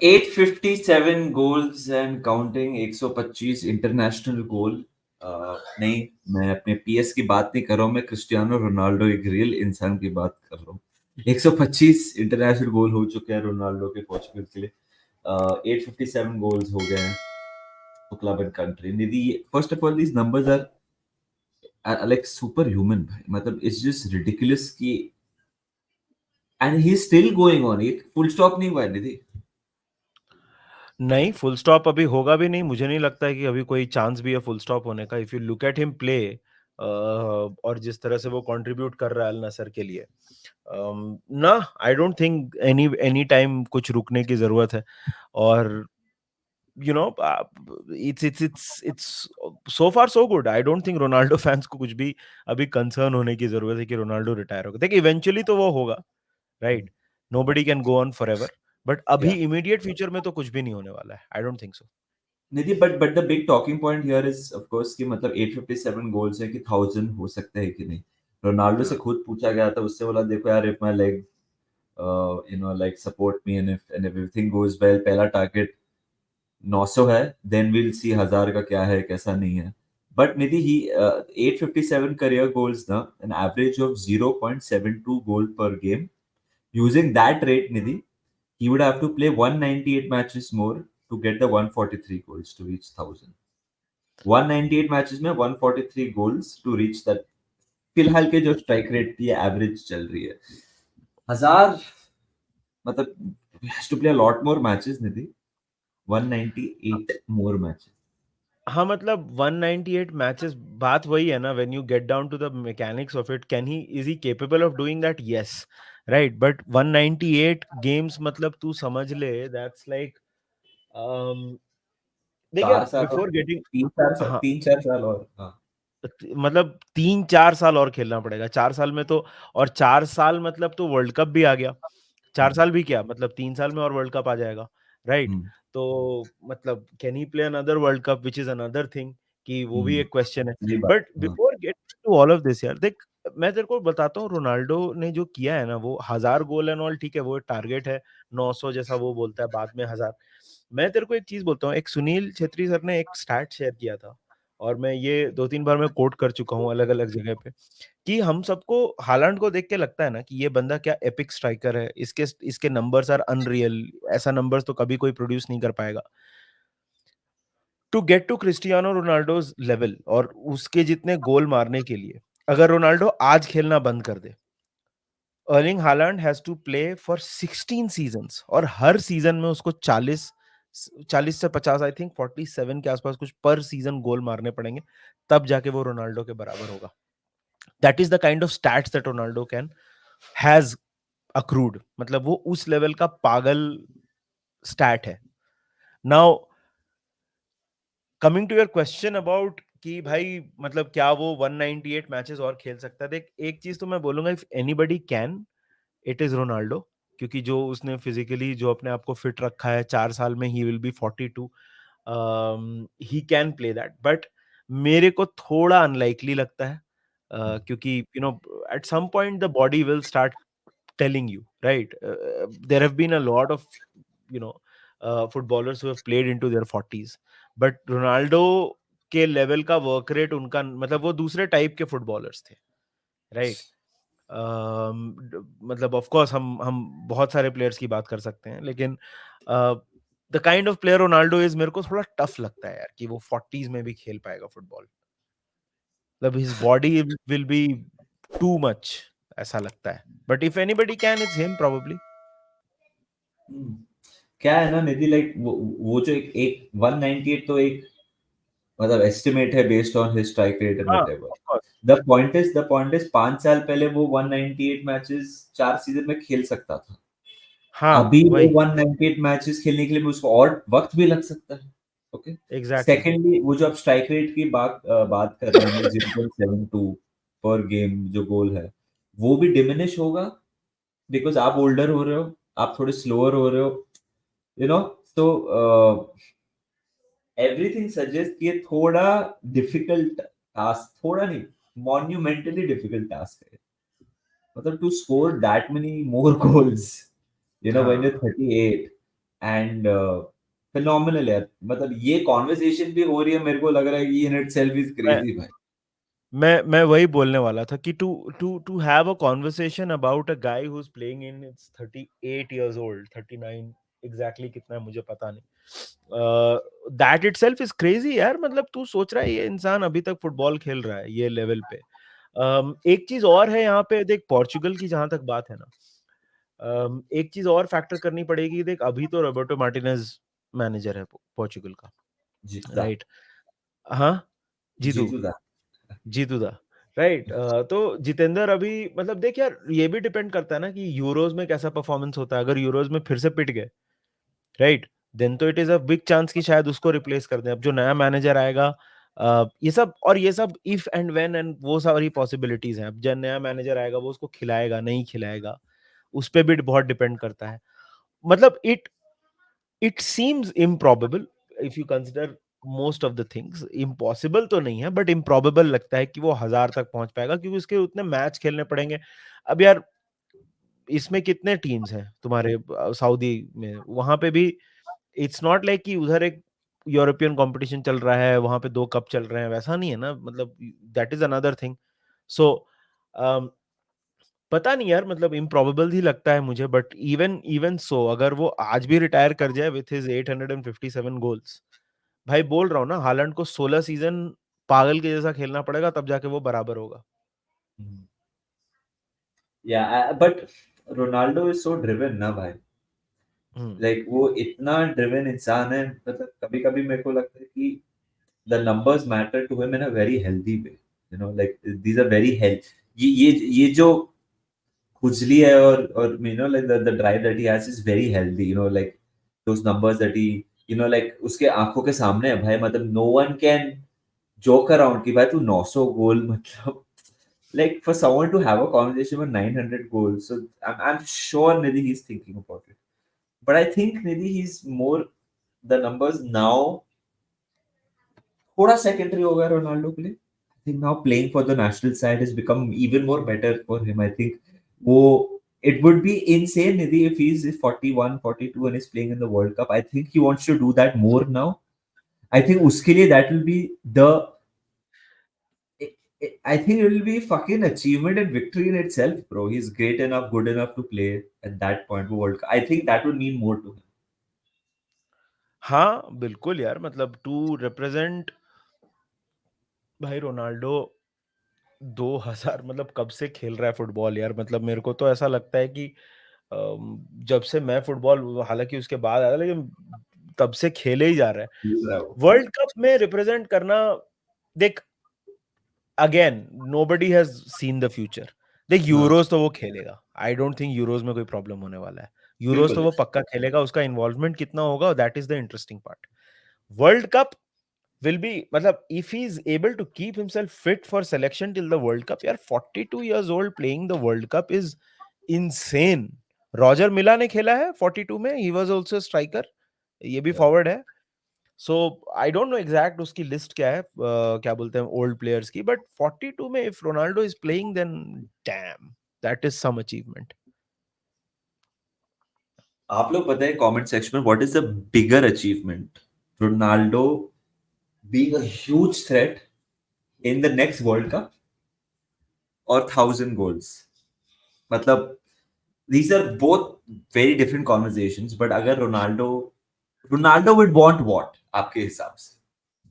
857 goals and counting, 125 international goal. नहीं, मैं अपने पीएस की बात नहीं कर रहा हूँ, मैं क्रिस्टियानो रोनाल्डो एक रियल इंसान की बात कर रहा हूँ। 125 इंटरनेशनल गोल हो चुके हैं रोनाल्डो के पोर्चुगल के लिए। 857 गोल्स हो गए हैं for club and country। Nidhi, first of all these numbers are like super human भाई, मतलब it's just ridiculous कि and he's still going on। ये फुल स्टॉप नहीं हुआ है निधि। नहीं, फुल स्टॉप अभी होगा भी नहीं। मुझे नहीं लगता है कि अभी कोई चांस भी है फुल स्टॉप होने का। If you look at him play और जिस तरह से वो कंट्रीब्यूट कर रहा है अल नसर के लिए, ना, I don't think any time कुछ रुकने की जरूरत है। और you know, it's so far so good. I don't think Ronaldo fans को कुछ भी अभी कंसर्न होने की जरूरत है कि रोनाल्डो रिटायर होगा। देखिए, इवेंचुअली तो वो होगा, right? Nobody can go on forever, but अभी Yeah। इमीडिएट फ्यूचर में तो कुछ भी नहीं होने वाला है। I don't think so. Nidhi, but the big talking point here is of course कि मतलब 857 गोल्स है कि 1000 हो सकते हैं कि नहीं। रोनाल्डो से खुद पूछा गया था, उससे बोला देखो यार, if my leg like support me and everything goes well, पहला टारगेट 900 है, देन विल सी 1000 का क्या है कैसा नहीं है। But Nidhi, he 857 career goals ना, an average of 0.72 goal per game। Using that rate, Nidhi, he would have to play 198 matches more to get the 143 goals to reach 1000। 198 matches में 143 goals to reach that. फिलहाल के जो strike rate की average चल रही है 1000, मतलब has to play a lot more matches Nidhi. 198 more matches. हाँ, मतलब 198 मैचेस, बात वही है ना, when you get down to the mechanics of it, can he is he capable of doing that? Yes, right. But 198 games, मतलब तू समझ ले, दैट्स लाइक, देखिए, 4 साल और बिफोर गेटिंग, 3 4 साल, हाँ, 3 4 साल और, हाँ। मतलब 3-4 साल और खेलना पड़ेगा। 4 साल में तो, और 4 साल मतलब तो वर्ल्ड कप भी आ गया। 4 साल भी क्या, मतलब 3 साल में और वर्ल्ड कप आ जाएगा, राइट? हम्म, तो मतलब can he play another world cup, which is another thing, कि वो भी एक क्वेश्चन है। सही बात। बट हाँ। Before get to all of this यार, देख, मैं तेरे को बताता हूँ, रोनाल्डो ने जो किया है ना, वो 1000 गोल एंड ऑल, ठीक है, वो टारगेट है 900 जैसा वो बोलता है, बाद में 1000। मैं तेरे को एक चीज बोलता हूँ, एक सुनील छेत्री सर ने एक स्टैट शेयर किया था, और मैं ये 2-3 बार मैं कोट कर चुका हूँ अलग अलग जगह पे, कि हम सबको हालांड को देख के लगता है ना कि ये बंदा क्या एपिक स्ट्राइकर है, इसके इसके नंबर्स आर अनरियल, ऐसा नंबर्स तो कभी कोई प्रोड्यूस नहीं कर पाएगा। To get to Cristiano Ronaldo's level और उसके जितने गोल मारने के लिए, अगर रोनाल्डो आज खेलना बंद कर दे, Erling Haaland has to play for 16 seasons, और हर सीजन में उसको 40 से 50, आई थिंक 47 के आसपास कुछ पर सीजन गोल मारने पड़ेंगे, तब जाके वो रोनाल्डो के बराबर होगा। That is the kind of stats that Ronaldo can has accrued, मतलब वो उस लेवल का पागल स्टैट है। Now, coming to your question about कि भाई, मतलब क्या वो 198 मैचेस और खेल सकता है? देख, एक चीज तो मैं बोलूंगा, if anybody can, it is Ronaldo. क्योंकि जो उसने फिजिकली जो अपने आप को फिट रखा है, 4 साल में ही will be 42, he can play that. But मेरे को थोड़ा अनलाइकली लगता है, क्योंकि at some point the body will start telling you, right? There have been a lot of, you know, footballers who have played into their 40s, but Ronaldo के level का work rate उनका, मतलब वो दूसरे type के footballers थे, right? मतलब of course हम बहुत सारे प्लेयर्स की बात कर सकते हैं, लेकिन the kind of player Ronaldo is, मेरे को थोड़ा टफ लगता है यार कि वो 40s में भी खेल पाएगा फुटबॉल। मतलब his body will be too much, ऐसा लगता है। But if anybody can, it's him probably. Hmm. क्या है ना निधि, लाइक वो जो एक 198 तो एक मतलब एस्टिमेट है based on his strike rate and हाँ, whatever. Of course. The point is 5 साल पहले वो 198 मैचेस 4 सीजन में खेल सकता था। हाँ, अभी वो वही, 198 मैचेस खेलने के लिए उसको और वक्त भी लग सकता है। ओके। एग्जैक्टली। सेकेंडली, वो जो आप स्ट्राइक रेट की बात कर रहे हैं 0.72 पर गेम जो गोल है, वो भी डिमिनिश होगा बिकॉज आप ओल्डर हो रहे हो, आप थोड़े स्लोअर हो रहे हो, you know. So everything suggest कि ये थोड़ा डिफिकल्ट टास्क, थोड़ा नहीं, मॉन्यूमेंटली डिफिकल्ट टास्क है। मतलब to score that many more goals, when हाँ, you're 38, एंड फिनोमिनल यार, मतलब ये कॉन्वर्सेशन भी हो रही है, मेरे को लग रहा है कि इन इटसेल्फ इज मैं क्रेजी भाई। मैं वही बोलने वाला था कि to to to have a conversation about a guy who is playing in its 38 years old, 39 exactly कितना है मुझे पता नहीं, दैट इटसेल्फ इज क्रेजी यार। मतलब तू सोच रहा है ये इंसान अभी तक फुटबॉल खेल रहा है ये लेवल पे। एक चीज और है यहाँ पे, देख पोर्चुगल की जहां तक बात है ना, एक चीज और फैक्टर करनी पड़ेगी। देख अभी तो रोबर्टो मार्टिनेज मैनेजर है पोर्चुगल का, जीतू दा, राइट? हाँ, जीतू, जीतू दा। जीतू दा, राइट। तो जितेंद्र अभी मतलब देख यार, ये भी डिपेंड करता है ना कि यूरोज में कैसा परफॉर्मेंस होता है। अगर यूरोज में फिर से पिट गए, राइट, देन तो it is a big chance कि शायद उसको रिप्लेस कर दें। अब जो नया मैनेजर आएगा, ये सब इफ एंड व्हेन एंड वो सारी पॉसिबिलिटीज हैं। अब जो नया मैनेजर आएगा वो उसको खिलाएगा नहीं खिलाएगा, उस पे भी बहुत डिपेंड करता है। मतलब it seems improbable if you consider most of the things. Impossible तो नहीं है बट इम्प्रॉबेबल लगता है कि वो 1000 तक पहुंच पाएगा, क्योंकि उसके उतने मैच खेलने पड़ेंगे। अब यार इसमें कितने टीम्स हैं तुम्हारे सऊदी में, वहां पे भी इट्स नॉट लाइक कि उधर एक यूरोपियन कंपटीशन चल रहा है, वहां पे 2 कप चल रहे हैं, वैसा नहीं है ना। मतलब दैट इज अनदर थिंग। सो पता नहीं यार, मतलब इम्प्रॉबेबल ही लगता है मुझे। बट इवन इवन सो अगर वो आज भी रिटायर कर जाए विथ हिज 857 गोल्स, भाई बोल रहा हूँ ना, हालैंड को 16 सीजन पागल के जैसा खेलना पड़ेगा तब जाके वो बराबर होगा। या but Ronaldo is so driven ना भाई, हम्म। लाइक वो इतना ड्रिवन इंसान है, मतलब कभी कभी मेरे को लगता है कि the numbers matter to him in a very healthy way, you know, like these are very health, ये जो खुजली है और you know like the drive that he has is very healthy, you know, like those numbers that he, you know, like उसके आंखों के सामने है भाई, मतलब no one can joke around कि भाई तू 900 गोल, मतलब like for someone to have a conversation with 900 goals, so I'm sure Nidhi he's thinking about it, but I think Nidhi he's more, the numbers now थोड़ा secondary हो गया Ronaldo के लिए। I think now playing for the national side has become even more better for him. I think वो, it would be insane Nidhi if he's 41 42 and is playing in the World Cup. I think he wants to do that more now. I think उसके लिए that will be the, I think it will be fucking achievement and victory in itself, bro. He's great enough, good enough to play at that point for World Cup. I think that would mean more to him. हाँ बिल्कुल यार, मतलब to represent, भाई Ronaldo 2000 मतलब कब से खेल रहा है फुटबॉल यार। मतलब मेरे को तो ऐसा लगता है कि जब से मैं फुटबॉल, हालांकि उसके बाद आया, लेकिन तब से खेले ही जा रहा है। वर्ल्ड कप में रिप्रेजेंट करना, देख again nobody has seen the future. देख हाँ, यूरोज तो वो खेलेगा, आई डोंट थिंक यूरोज में कोई प्रॉब्लम होने वाला है। यूरोज तो बिल्कुल। वो पक्का खेलेगा, उसका इन्वॉल्वमेंट कितना होगा that is the interesting part. World cup will be, मतलब if he is able to keep himself fit for selection till the World Cup, यार 42 years old playing the World Cup is insane। Roger मिला ने खेला है 42 में, he was also a striker, ये भी Yeah. Forward है। सो आई डोंट नो एग्जैक्ट उसकी लिस्ट क्या है, क्या बोलते हैं ओल्ड प्लेयर्स की, बट 42 में if Ronaldo is playing then damn, that is some achievement. आप लोग पता है कमेंट सेक्शन में what is the bigger achievement, Ronaldo being a huge threat in the next World Cup or 1,000 goals, मतलब these are both very different conversations, but अगर Ronaldo would want what आपके हिसाब से,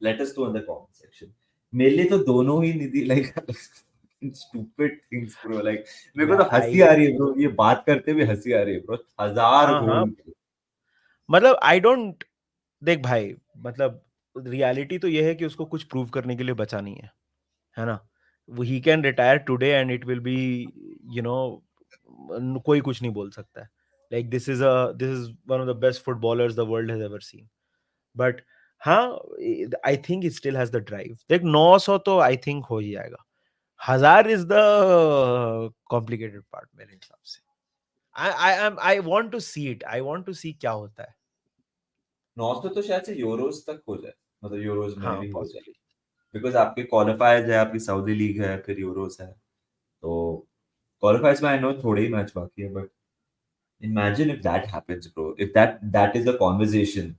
let us know in the comment section। मेरे लिए तो दोनों ही निधि like stupid things bro, like मेरे को तो हंसी आई आ रही है bro, ये बात करते हुए हंसी आ रही है bro, 1,000 हाँ हाँ, गोल। मतलब आई डोंट, देख भाई, मतलब रियलिटी तो ये है कि उसको कुछ प्रूव करने के लिए बचा नहीं है ना। वो ही can retire today and it will be, you know, कोई कुछ नहीं बोल सकता है। Like this is one of the best footballers the world has ever seen. But हाँ, I think it still has the drive. देख 900 तो आई थिंक हो ही जाएगा, 1000 इज द कॉम्प्लिकेटेड पार्ट मेरे हिसाब से। I want to see it, I want to see क्या होता है। 900 तो शायद से यूरोज तक हो जाए, मतलब यूरोज में हाँ भी हो जाए, पॉसिबली। बिकॉज आपके क्वालिफायर्स है, आपकी सऊदी लीग है, फिर यूरोस है, तो क्वालिफायर्स में आई नो थोड़े ही मैच बाकी है, but Imagine if that happens, bro. If that is a conversation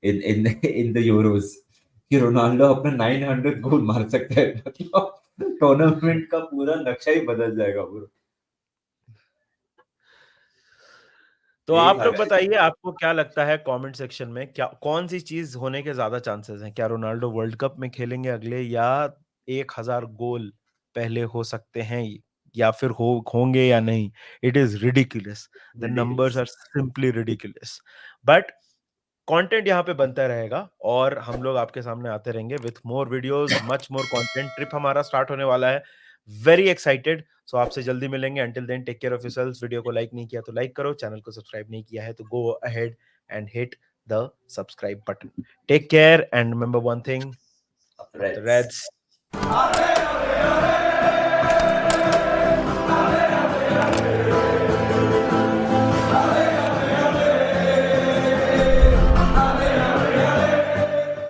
in in the Euros कि रोनाल्डो अपना 900 गोल मार सकता है, मतलब टूर्नामेंट का पूरा नक्शा ही बदल जाएगा ब्रो। तो एक आप लोग हजार बताइए आपको क्या लगता है कमेंट सेक्शन में, क्या कौन सी चीज होने के ज्यादा चांसेस हैं? क्या रोनाल्डो वर्ल्ड कप में खेलेंगे अगले, या 1000 गोल पहले हो सकते हैं, या फिर होंगे या नहीं? It is ridiculous, the numbers ridiculous। Are simply ridiculous, but content यहाँ पे बनता रहेगा और हम लोग आपके सामने आते रहेंगे with more videos, much more content. Trip हमारा स्टार्ट होने वाला है, वेरी एक्साइटेड। सो आपसे जल्दी मिलेंगे। Until then take care of yourselves. Video को लाइक नहीं किया तो लाइक करो, चैनल को सब्सक्राइब नहीं किया है तो go ahead and hit the subscribe button. Take care and remember one thing, Up up the Reds। Reds.